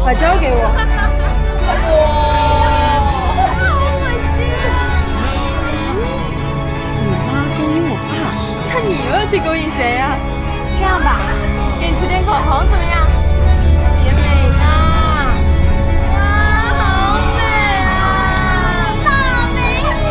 把胶给我。你妈勾引我爸，那你又要去勾引谁呀？这样吧，给你涂点口红怎么样？也美呢。哇，好美啊！大美女。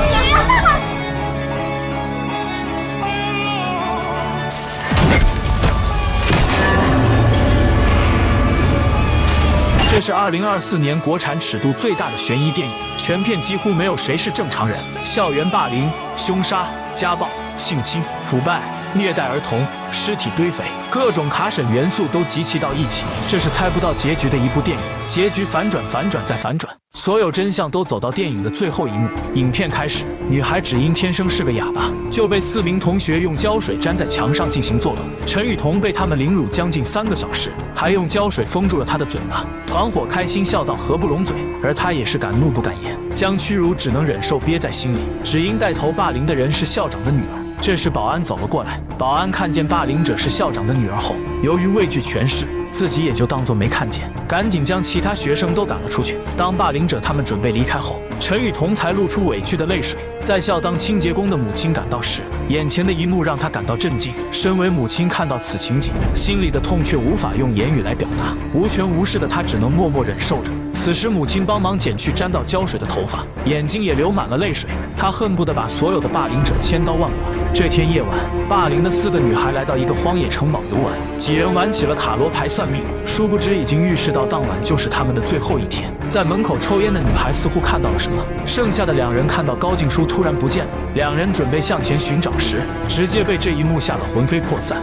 这是2024年国产尺度最大的悬疑电影，全片几乎没有谁是正常人，校园霸凌、凶杀、家暴、性侵、腐败、虐待儿童、尸体堆肥，各种卡审元素都集齐到一起。这是猜不到结局的一部电影，结局反转再反转，所有真相都走到电影的最后一幕。影片开始，女孩只因天生是个哑巴，就被4名同学用胶水粘在墙上进行作弄。陈雨桐被他们凌辱将近3个小时，还用胶水封住了她的嘴巴。团伙开心笑到合不拢嘴，而她也是敢怒不敢言，将屈辱只能忍受憋在心里。只因带头霸凌的人是校长的女儿。这时保安走了过来，保安看见霸凌者是校长的女儿后，由于畏惧权势，自己也就当作没看见，赶紧将其他学生都赶了出去。当霸凌者他们准备离开后，陈雨桐才露出委屈的泪水。在校当清洁工的母亲赶到时，眼前的一幕让她感到震惊。身为母亲看到此情景，心里的痛却无法用言语来表达，无权无势的她只能默默忍受着。此时母亲帮忙剪去沾到胶水的头发，眼睛也流满了泪水，她恨不得把所有的霸凌者千刀万剐。这天夜晚，霸凌的4个女孩来到一个荒野城堡游玩，几人玩起了塔罗牌算命，殊不知已经预示到当晚就是他们的最后一天。在门口抽烟的女孩似乎看到了什么，剩下的2人看到高静书突然不见了，2人准备向前寻找时，直接被这一幕吓得魂飞魄散。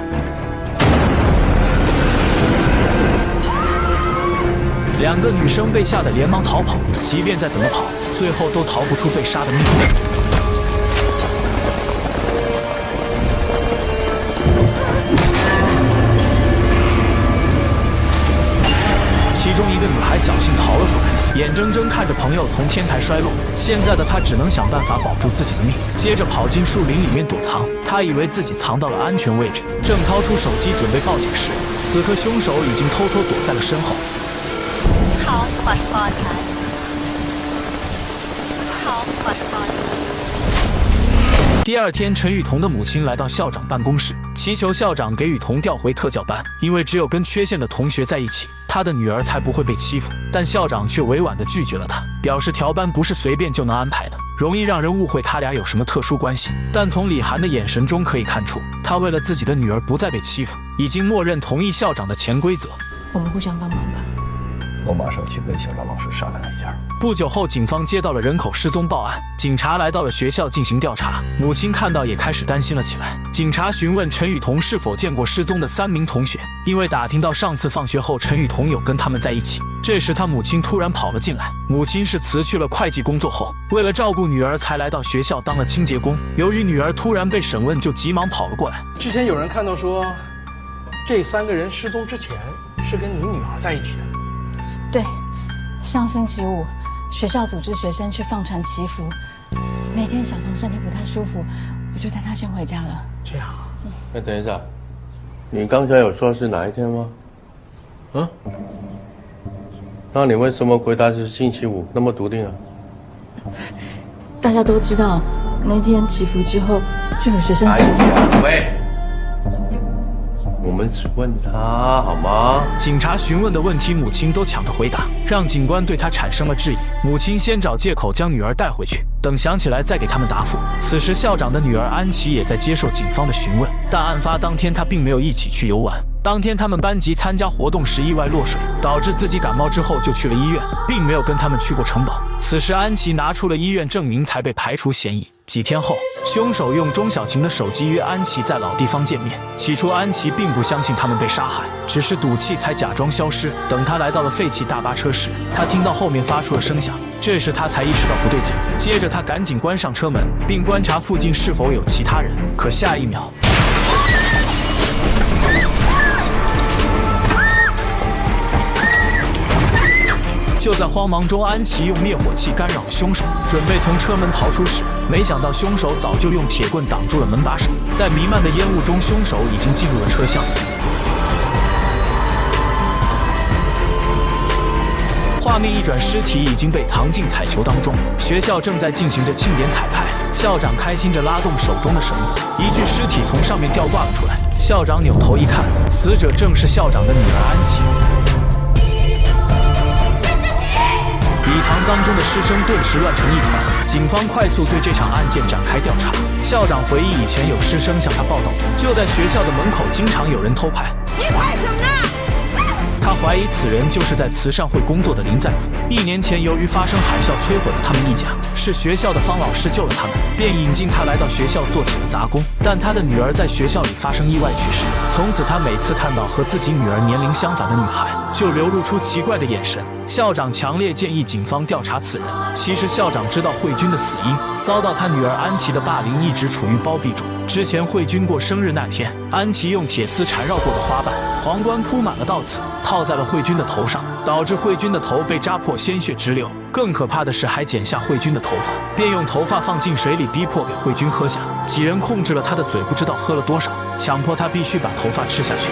2个女生被吓得连忙逃跑，即便再怎么跑，最后都逃不出被杀的命运。其中一个女孩侥幸逃了出来，眼睁睁看着朋友从天台摔落，现在的她只能想办法保住自己的命，接着跑进树林里面躲藏。她以为自己藏到了安全位置，正掏出手机准备报警时，此刻凶手已经偷偷躲在了身后。好，快发财！好，快发财！第2天，陈雨桐的母亲来到校长办公室，祈求校长给雨桐调回特教班，因为只有跟缺陷的同学在一起，他的女儿才不会被欺负。但校长却委婉地拒绝了他，表示调班不是随便就能安排的，容易让人误会他俩有什么特殊关系。但从李涵的眼神中可以看出，他为了自己的女儿不再被欺负，已经默认同意校长的潜规则。我们互相帮忙吧。我马上去跟校长老师商量一下。不久后，警方接到了人口失踪报案，警察来到了学校进行调查。母亲看到也开始担心了起来。警察询问陈雨桐是否见过失踪的3名同学，因为打听到上次放学后陈雨桐有跟他们在一起。这时他母亲突然跑了进来，母亲是辞去了会计工作后，为了照顾女儿才来到学校当了清洁工。由于女儿突然被审问，就急忙跑了过来。之前有人看到说，这3个人失踪之前是跟你女儿在一起的。对，上星期5，学校组织学生去放船祈福。那天小童身体不太舒服，我就带他先回家了。这样。哎，等一下，你刚才有说是哪一天吗？啊？那你为什么回答是星期5，那么笃定啊？大家都知道，那天祈福之后就有学生失踪。喂。我们只问他好吗？警察询问的问题，母亲都抢着回答，让警官对他产生了质疑。母亲先找借口将女儿带回去，等想起来再给他们答复。此时，校长的女儿安琪也在接受警方的询问，但案发当天她并没有一起去游玩。当天他们班级参加活动时意外落水，导致自己感冒之后就去了医院，并没有跟他们去过城堡。此时安琪拿出了医院证明，才被排除嫌疑。几天后，凶手用钟小晴的手机约安琪在老地方见面。起初安琪并不相信他们被杀害，只是赌气才假装消失。等他来到了废弃大巴车时，他听到后面发出了声响，这时他才意识到不对劲。接着他赶紧关上车门，并观察附近是否有其他人。可下一秒，就在慌忙中，安琪用灭火器干扰了凶手，准备从车门逃出时，没想到凶手早就用铁棍挡住了门把手。在弥漫的烟雾中，凶手已经进入了车厢。画面一转，尸体已经被藏进彩球当中。学校正在进行着庆典彩排，校长开心着拉动手中的绳子，一具尸体从上面吊挂了出来。校长扭头一看，死者正是校长的女儿安琪。礼堂当中的师生顿时乱成一团，警方快速对这场案件展开调查。校长回忆以前有师生向他报道，就在学校的门口经常有人偷拍。你拍什么呢？他怀疑此人就是在慈善会工作的林在福。1年前，由于发生海啸摧毁了他们一家，是学校的方老师救了他们，便引进他来到学校做起了杂工。但他的女儿在学校里发生意外去世，从此他每次看到和自己女儿年龄相反的女孩，就流露出奇怪的眼神。校长强烈建议警方调查此人。其实校长知道慧君的死因，遭到他女儿安琪的霸凌，一直处于包庇中。之前慧君过生日那天，安琪用铁丝缠绕过的花瓣、皇冠铺满了倒刺，套在了慧君的头上，导致慧君的头被扎破，鲜血直流。更可怕的是，还剪下慧君的头发，便用头发放进水里，逼迫给慧君喝下。几人控制了他的嘴，不知道喝了多少，强迫他必须把头发吃下去。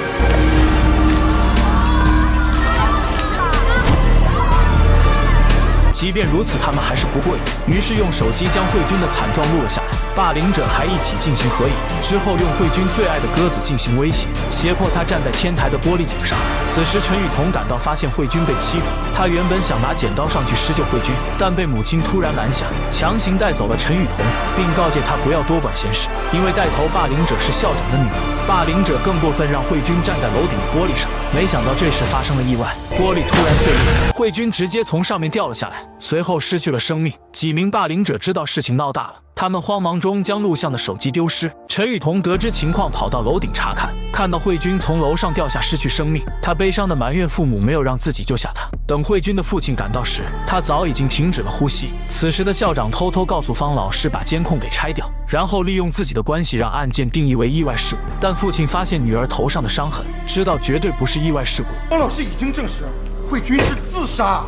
即便如此，他们还是不过瘾，于是用手机将慧君的惨状录了下来。霸凌者还一起进行合影，之后用慧君最爱的鸽子进行威胁，胁迫她站在天台的玻璃井上。此时陈雨桐赶到，发现慧君被欺负，他原本想拿剪刀上去施救慧君，但被母亲突然拦下，强行带走了陈雨桐，并告诫他不要多管闲事，因为带头霸凌者是校长的女儿。霸凌者更过分，让慧君站在楼顶的玻璃上，没想到这时发生了意外，玻璃突然碎裂，慧君直接从上面掉了下来，随后失去了生命。几名霸凌者知道事情闹大了，他们慌忙中将录像的手机丢失。陈雨桐得知情况，跑到楼顶查看，看到慧君从楼上掉下，失去生命。他悲伤地埋怨父母没有让自己救下他。等慧君的父亲赶到时，他早已经停止了呼吸。此时的校长偷偷告诉方老师把监控给拆掉，然后利用自己的关系让案件定义为意外事故。但父亲发现女儿头上的伤痕，知道绝对不是意外事故。方老师已经证实，慧君是自杀。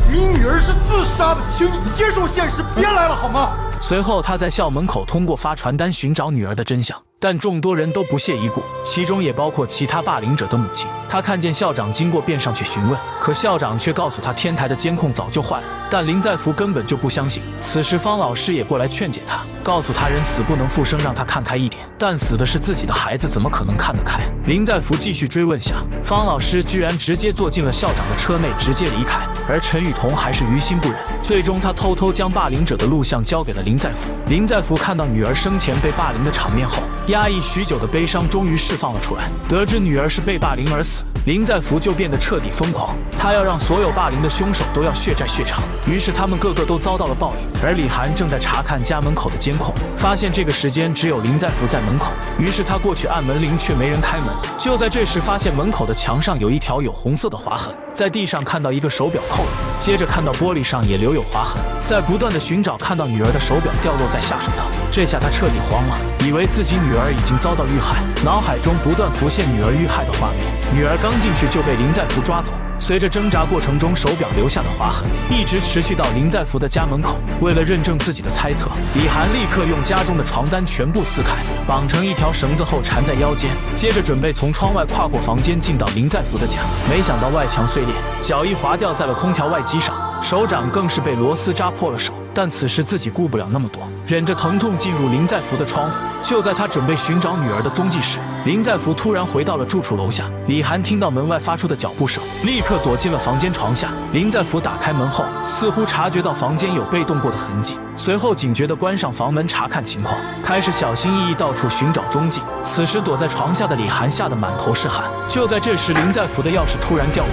你女儿是自杀的，请你接受现实，别来了好吗？随后，他在校门口通过发传单寻找女儿的真相，但众多人都不屑一顾，其中也包括其他霸凌者的母亲。他看见校长经过，便上去询问，可校长却告诉他天台的监控早就坏了。但林在福根本就不相信。此时方老师也过来劝解他，告诉他人死不能复生，让他看开一点。但死的是自己的孩子，怎么可能看得开？林在福继续追问下，方老师居然直接坐进了校长的车内，直接离开。而陈雨桐还是于心不忍，最终他偷偷将霸凌者的录像交给了林在福。林在福看到女儿生前被霸凌的场面后，压抑许久的悲伤终于释放了出来。得知女儿是被霸凌而死，林在福就变得彻底疯狂，他要让所有霸凌的凶手都要血债血偿。于是他们个个都遭到了暴力。而李涵正在查看家门口的监控，发现这个时间只有林在福在门口，于是他过去按门铃，却没人开门。就在这时，发现门口的墙上有一条有红色的划痕，在地上看到一个手表扣子，接着看到玻璃上也留有划痕。在不断的寻找，看到女儿的手表掉落在下水道，这下他彻底慌了，以为自己女儿已经遭到遇害，脑海中不断浮现女儿遇害的画面。女儿刚进去就被林在福抓走，随着挣扎过程中，手表留下的划痕一直持续到林在福的家门口。为了认证自己的猜测，李涵立刻用家中的床单全部撕开，绑成一条绳子后缠在腰间，接着准备从窗外跨过房间进到林在福的家。没想到外墙碎裂，脚一滑掉在了空调外机上，手掌更是被螺丝扎破了手。但此时自己顾不了那么多，忍着疼痛进入林在福的窗户。就在他准备寻找女儿的踪迹时，林在福突然回到了住处楼下。李涵听到门外发出的脚步声，立刻躲进了房间床下。林在福打开门后，似乎察觉到房间有被动过的痕迹，随后警觉地关上房门查看情况，开始小心翼翼到处寻找踪迹。此时躲在床下的李涵吓得满头是汗。就在这时，林在福的钥匙突然掉落。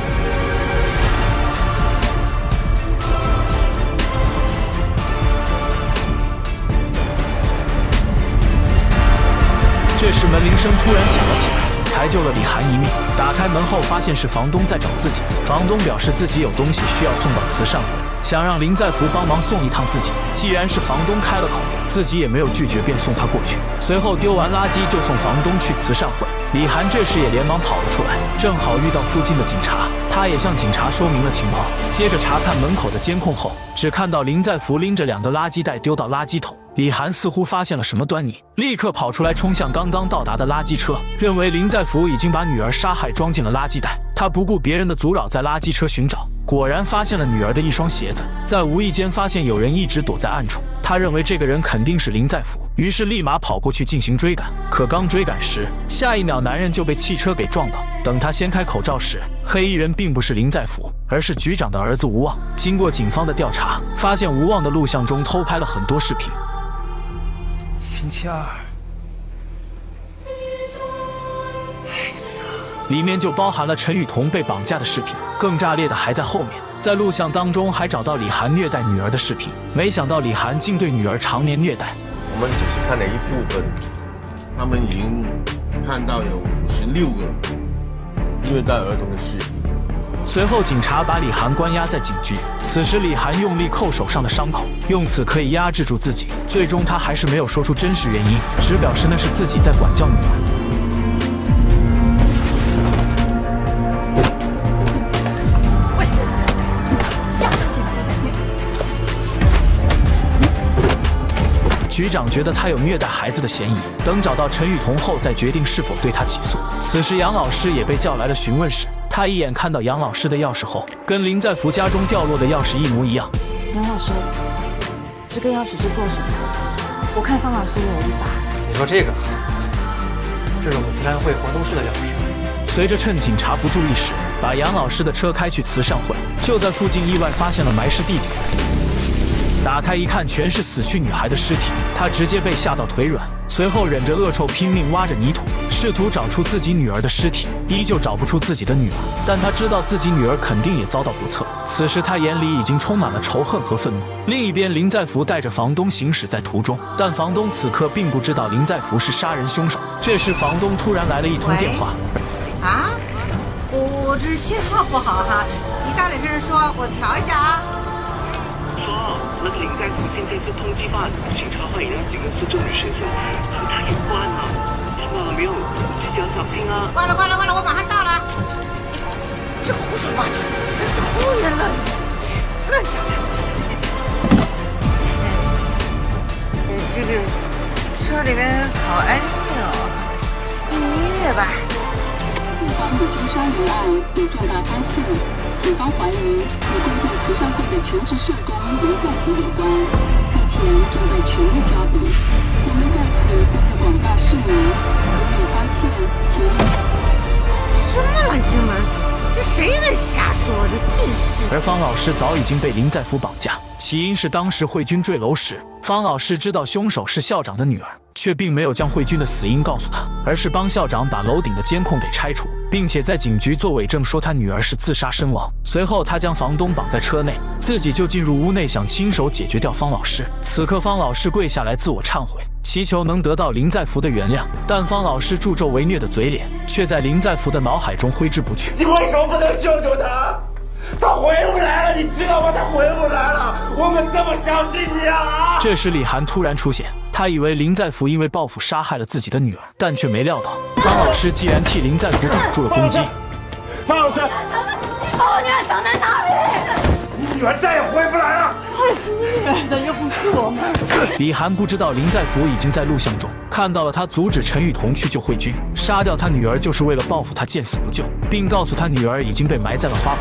这时门铃声突然响了起来，才救了李涵一命。打开门后，发现是房东在找自己。房东表示自己有东西需要送到慈善会，想让林在福帮忙送一趟自己。既然是房东开了口，自己也没有拒绝，便送他过去。随后丢完垃圾就送房东去慈善会。李涵这时也连忙跑了出来，正好遇到附近的警察，他也向警察说明了情况。接着查看门口的监控后，只看到林在福拎着2个垃圾袋丢到垃圾桶。李涵似乎发现了什么端倪，立刻跑出来冲向刚刚到达的垃圾车，认为林在福已经把女儿杀害装进了垃圾袋。他不顾别人的阻扰，在垃圾车寻找，果然发现了女儿的一双鞋子。在无意间发现有人一直躲在暗处，他认为这个人肯定是林在福，于是立马跑过去进行追赶。可刚追赶时，下一秒男人就被汽车给撞倒。等他掀开口罩时，黑衣人并不是林在福，而是局长的儿子吴旺。经过警方的调查，发现吴旺的录像中偷拍了很多视频。星期二，里面就包含了陈雨桐被绑架的视频。更炸裂的还在后面，在录像当中还找到李涵虐待女儿的视频。没想到李涵竟对女儿常年虐待。我们只是看了一部分，他们已经看到有56个虐待儿童的视频。随后警察把李涵关押在警局，此时李涵用力扣手上的伤口，用此可以压制住自己。最终他还是没有说出真实原因，只表示那是自己在管教女儿。局长觉得他有虐待孩子的嫌疑，等找到陈雨桐后再决定是否对他起诉。此时杨老师也被叫来了询问室，他一眼看到杨老师的钥匙后，跟林在福家中掉落的钥匙一模一样。杨老师，这个钥匙是做什么的？我看方老师有一把。你说这个，这是我们慈善会活动室的钥匙。随着趁警察不注意时，把杨老师的车开去慈善会，就在附近意外发现了埋尸地点。打开一看，全是死去女孩的尸体，他直接被吓到腿软，随后忍着恶臭拼命挖着泥土，试图找出自己女儿的尸体，依旧找不出自己的女儿，但他知道自己女儿肯定也遭到不测。此时他眼里已经充满了仇恨和愤怒。另一边，林在福带着房东行驶在途中，但房东此刻并不知道林在福是杀人凶手。这时房东突然来了一通电话。啊，我这信号不好哈，你大点声说，我调一下啊。说那个林在福现在是通缉犯，警察怀疑那几个失踪女学生和他有关啊，听到了没有？自己要小心啊！关了，我马上到了。这胡说八道，胡言乱讲的。这个车里面好安静哦，听音乐吧。自犯的凶杀人案有重大发现，警方怀疑与对对慈善会的全职社工林在福有关，目前正在全力抓捕。我们在此告诉广大市民，如有发现，请什么烂新闻？这谁在瞎说的？真是。而方老师早已经被林在福绑架，起因是当时慧君坠楼时，方老师知道凶手是校长的女儿，却并没有将慧君的死因告诉他，而是帮校长把楼顶的监控给拆除，并且在警局做伪证说他女儿是自杀身亡。随后他将房东绑在车内，自己就进入屋内想亲手解决掉方老师。此刻方老师跪下来自我忏悔，祈求能得到林在福的原谅，但方老师助纣为虐的嘴脸却在林在福的脑海中挥之不去。你为什么不能救救他？他回不来了，你知道吗？他回不来了，我们这么相信你啊！这时李涵突然出现，他以为林在福因为报复杀害了自己的女儿，但却没料到方老师竟然替林在福挡住了攻击。方老师，把我女儿藏在哪里？你女儿再也回不来了。害死你女儿的又不是我们。李涵不知道林在福已经在录像中看到了他阻止陈雨桐去救慧君，杀掉他女儿就是为了报复他见死不救，并告诉他女儿已经被埋在了花圃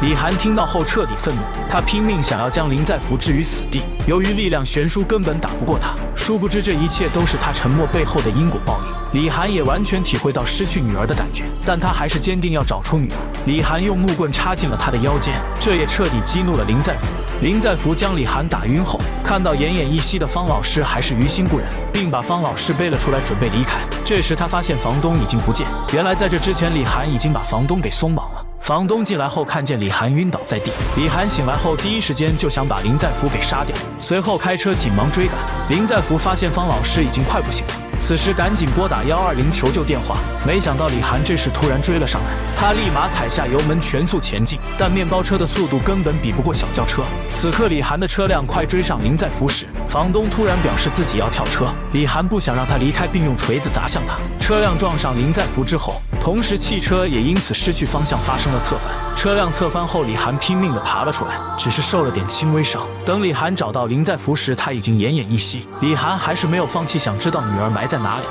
里。李涵听到后彻底愤怒，他拼命想要将林在福置于死地，由于力量悬殊根本打不过他，殊不知这一切都是他沉默背后的因果报应。李涵也完全体会到失去女儿的感觉，但他还是坚定要找出女儿。李涵用木棍插进了他的腰间，这也彻底激怒了林在福。林在福将李涵打晕后，看到奄奄一息的方老师还是于心不忍，并把方老师背了出来准备离开。这时他发现房东已经不见，原来在这之前李涵已经把房东给松绑了。房东进来后看见李涵晕倒在地，李涵醒来后第一时间就想把林在福给杀掉，随后开车紧忙追赶。林在福发现方老师已经快不行了，此时赶紧拨打120求救电话，没想到李涵这时突然追了上来，他立马踩下油门全速前进，但面包车的速度根本比不过小轿车。此刻李涵的车辆快追上林在福时，房东突然表示自己要跳车，李涵不想让他离开，并用锤子砸向他。车辆撞上林在福之后，同时汽车也因此失去方向，发生了侧翻。车辆侧翻后，李涵拼命地爬了出来，只是受了点轻微伤。等李涵找到林在福时，他已经奄奄一息。李涵还是没有放弃，想知道女儿埋在哪里。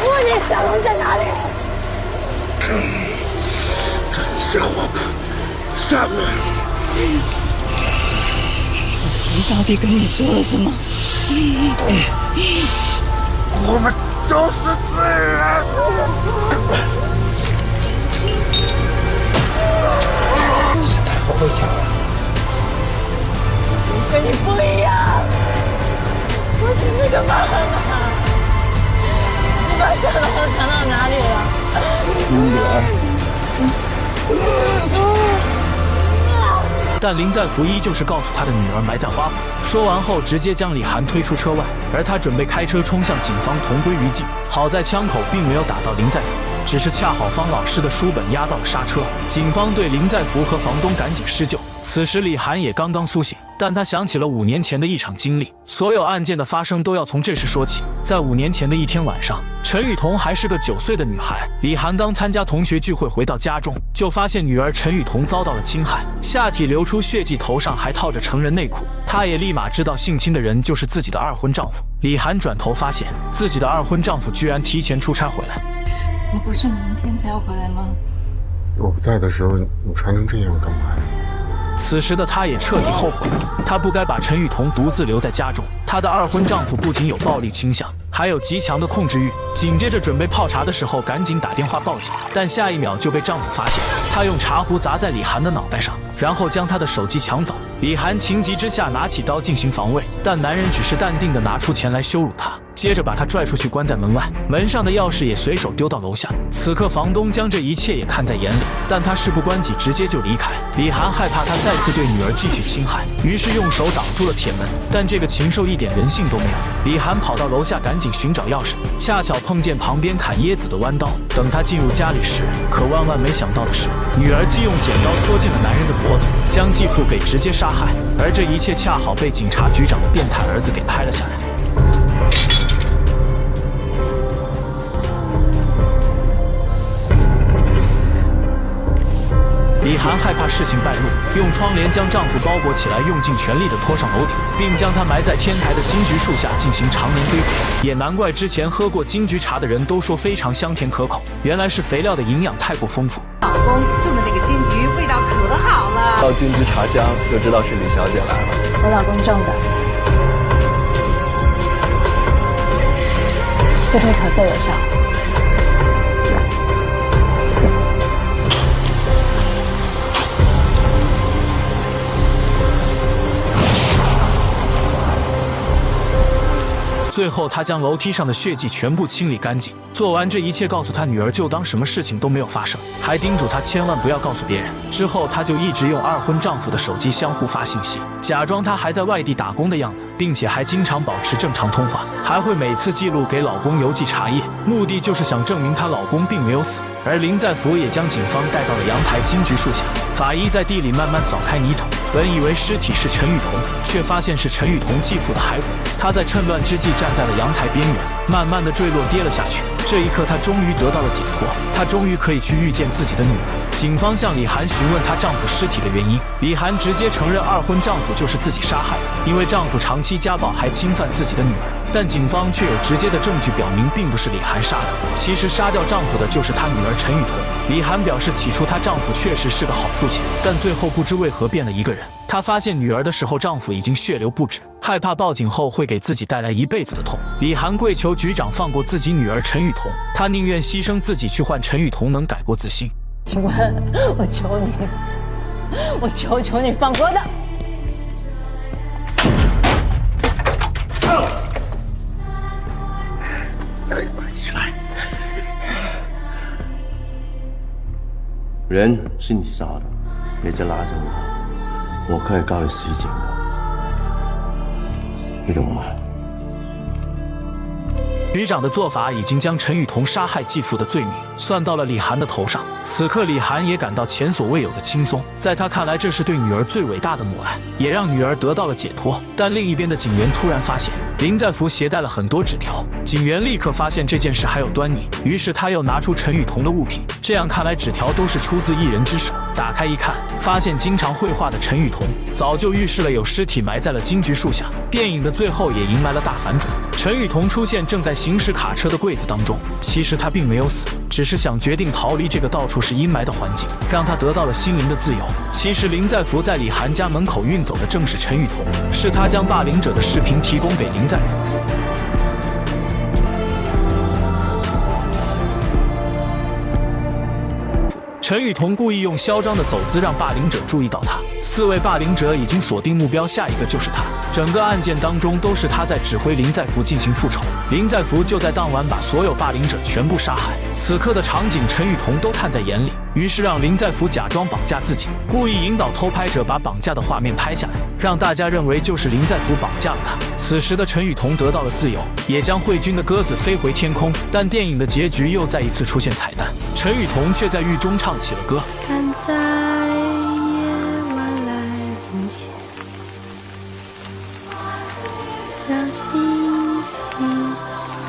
我的小龙在哪里？这里是花圃，杀了！我到底跟你说了什么？我们都是罪人。现在我会有。我跟你不一样，我只是个妈妈。你把小老藏到哪里了？女儿。但林在福依旧是告诉他的女儿埋在花圃。说完后，直接将李涵推出车外，而他准备开车冲向警方同归于尽。好在枪口并没有打到林在福，只是恰好方老师的书本压到了刹车。警方对林在福和房东赶紧施救。此时李涵也刚刚苏醒，但他想起了5年前的一场经历，所有案件的发生都要从这时说起。在5年前的一天晚上，陈雨桐还是个9岁的女孩。李涵刚参加同学聚会回到家中，就发现女儿陈雨桐遭到了侵害，下体流出血迹，头上还套着成人内裤。她也立马知道性侵的人就是自己的二婚丈夫。李涵转头发现自己的二婚丈夫居然提前出差回来。你不是明天才要回来吗？我不在的时候，你穿成这样干嘛呀？此时的她也彻底后悔了，她不该把陈雨桐独自留在家中。她的二婚丈夫不仅有暴力倾向，还有极强的控制欲。紧接着准备泡茶的时候，赶紧打电话报警，但下一秒就被丈夫发现。她用茶壶砸在李涵的脑袋上，然后将她的手机抢走。李涵情急之下拿起刀进行防卫，但男人只是淡定地拿出钱来羞辱她，接着把她拽出去关在门外，门上的钥匙也随手丢到楼下。此刻房东将这一切也看在眼里，但他事不关己，直接就离开。李涵害怕他再次对女儿继续侵害，于是用手挡住了铁门，但这个禽兽一点人性都没有。李涵跑到楼下赶紧寻找钥匙，恰巧碰见旁边砍椰子的弯刀。等他进入家里时，可万万没想到的是，女儿既用剪刀戳进了男人的脖子，将继父给直接杀害，而这一切恰好被警察局长的变态儿子给拍了下来。李涵害怕事情败露，用窗帘将丈夫包裹起来，用尽全力地拖上楼顶，并将他埋在天台的金桔树下进行常年堆肥。也难怪之前喝过金桔茶的人都说非常香甜可口，原来是肥料的营养太过丰富。老公种的那个金桔味道可好了，到金桔茶香就知道是李小姐来了。我老公种的，这对可最有效。最后，他将楼梯上的血迹全部清理干净。做完这一切，告诉他女儿就当什么事情都没有发生，还叮嘱她千万不要告诉别人。之后，他就一直用二婚丈夫的手机相互发信息，假装他还在外地打工的样子，并且还经常保持正常通话，还会每次记录给老公邮寄茶叶，目的就是想证明她老公并没有死。而林在福也将警方带到了阳台金桔树下，法医在地里慢慢扫开泥土，本以为尸体是陈雨桐，却发现是陈雨桐继父的骸骨。他在趁乱之际站在了阳台边缘，慢慢的坠落跌了下去。这一刻，他终于得到了解脱，他终于可以去遇见自己的女儿。警方向李涵询问她丈夫尸体的原因，李涵直接承认二婚丈夫就是自己杀害的，因为丈夫长期家暴还侵犯自己的女儿。但警方却有直接的证据表明并不是李涵杀的，其实杀掉丈夫的就是她女儿陈雨桐。李涵表示，起初她丈夫确实是个好父亲，但最后不知为何变了一个人。她发现女儿的时候，丈夫已经血流不止，害怕报警后会给自己带来一辈子的痛。李涵跪求局长放过自己女儿陈雨桐，她宁愿牺牲自己去换陈雨桐能改过自新。请问，我求你，我求求你放过她。起来！人是你杀的，别再拉着我，我可以告你袭警的，你懂吗？局长的做法已经将陈雨桐杀害继父的罪名算到了李涵的头上。此刻李涵也感到前所未有的轻松，在他看来，这是对女儿最伟大的母爱，也让女儿得到了解脱。但另一边的警员突然发现林在福携带了很多纸条，警员立刻发现这件事还有端倪，于是他又拿出陈雨桐的物品，这样看来纸条都是出自一人之手。打开一看，发现经常绘画的陈雨桐早就预示了有尸体埋在了金桔树下。电影的最后也迎来了大反转，陈雨桐出现正在行驶卡车的柜子当中，其实他并没有死，只是想决定逃离这个到处是阴霾的环境，让他得到了心灵的自由。其实林在福在李涵家门口运走的正是陈雨桐，是他将霸凌者的视频提供给林在福。陈雨桐故意用嚣张的走姿让霸凌者注意到他，4位霸凌者已经锁定目标，下一个就是他。整个案件当中都是他在指挥林在福进行复仇，林在福就在当晚把所有霸凌者全部杀害。此刻的场景陈雨桐都看在眼里，于是让林在福假装绑架自己，故意引导偷拍者把绑架的画面拍下来，让大家认为就是林在福绑架了他。此时的陈雨桐得到了自由，也将慧君的鸽子飞回天空。但电影的结局又再一次出现彩蛋，陈雨桐却在狱中唱起了歌。看在夜晚来临前，让星星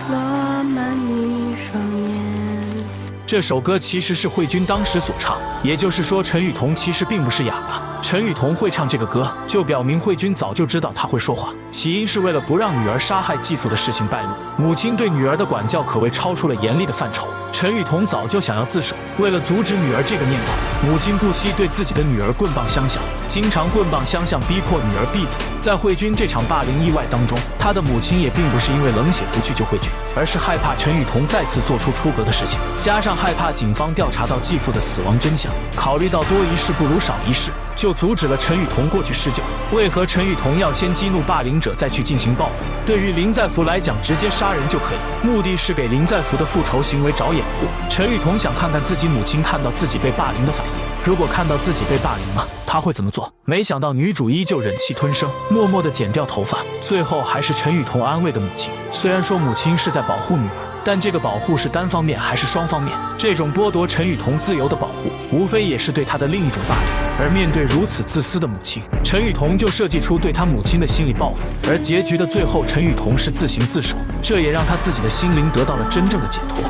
落满你双眼。这首歌其实是慧君当时所唱，也就是说陈雨桐其实并不是哑巴。陈雨桐会唱这个歌，就表明慧君早就知道他会说话。起因是为了不让女儿杀害继父的事情败露，母亲对女儿的管教可谓超出了严厉的范畴。陈雨桐早就想要自首，为了阻止女儿这个念头，母亲不惜对自己的女儿棍棒相向，经常棍棒相向逼迫女儿闭嘴。在慧君这场霸凌意外当中，她的母亲也并不是因为冷血不去救慧君，而是害怕陈雨桐再次做出出格的事情，加上害怕警方调查到继父的死亡真相，考虑到多一事不如少一事，就阻止了陈雨桐过去施救。为何陈雨桐要先激怒霸凌者再去进行报复？对于林在福来讲，直接杀人就可以，目的是给林在福的复仇行为找掩护。陈雨桐想看看自己母亲看到自己被霸凌的反应，如果看到自己被霸凌了，她会怎么做？没想到女主依旧忍气吞声，默默地剪掉头发，最后还是陈雨桐安慰的母亲。虽然说母亲是在保护女儿，但这个保护是单方面还是双方面？这种剥夺陈雨桐自由的保护，无非也是对她的另一种霸凌。而面对如此自私的母亲，陈雨桐就设计出对她母亲的心理报复，而结局的最后，陈雨桐是自行自首，这也让她自己的心灵得到了真正的解脱。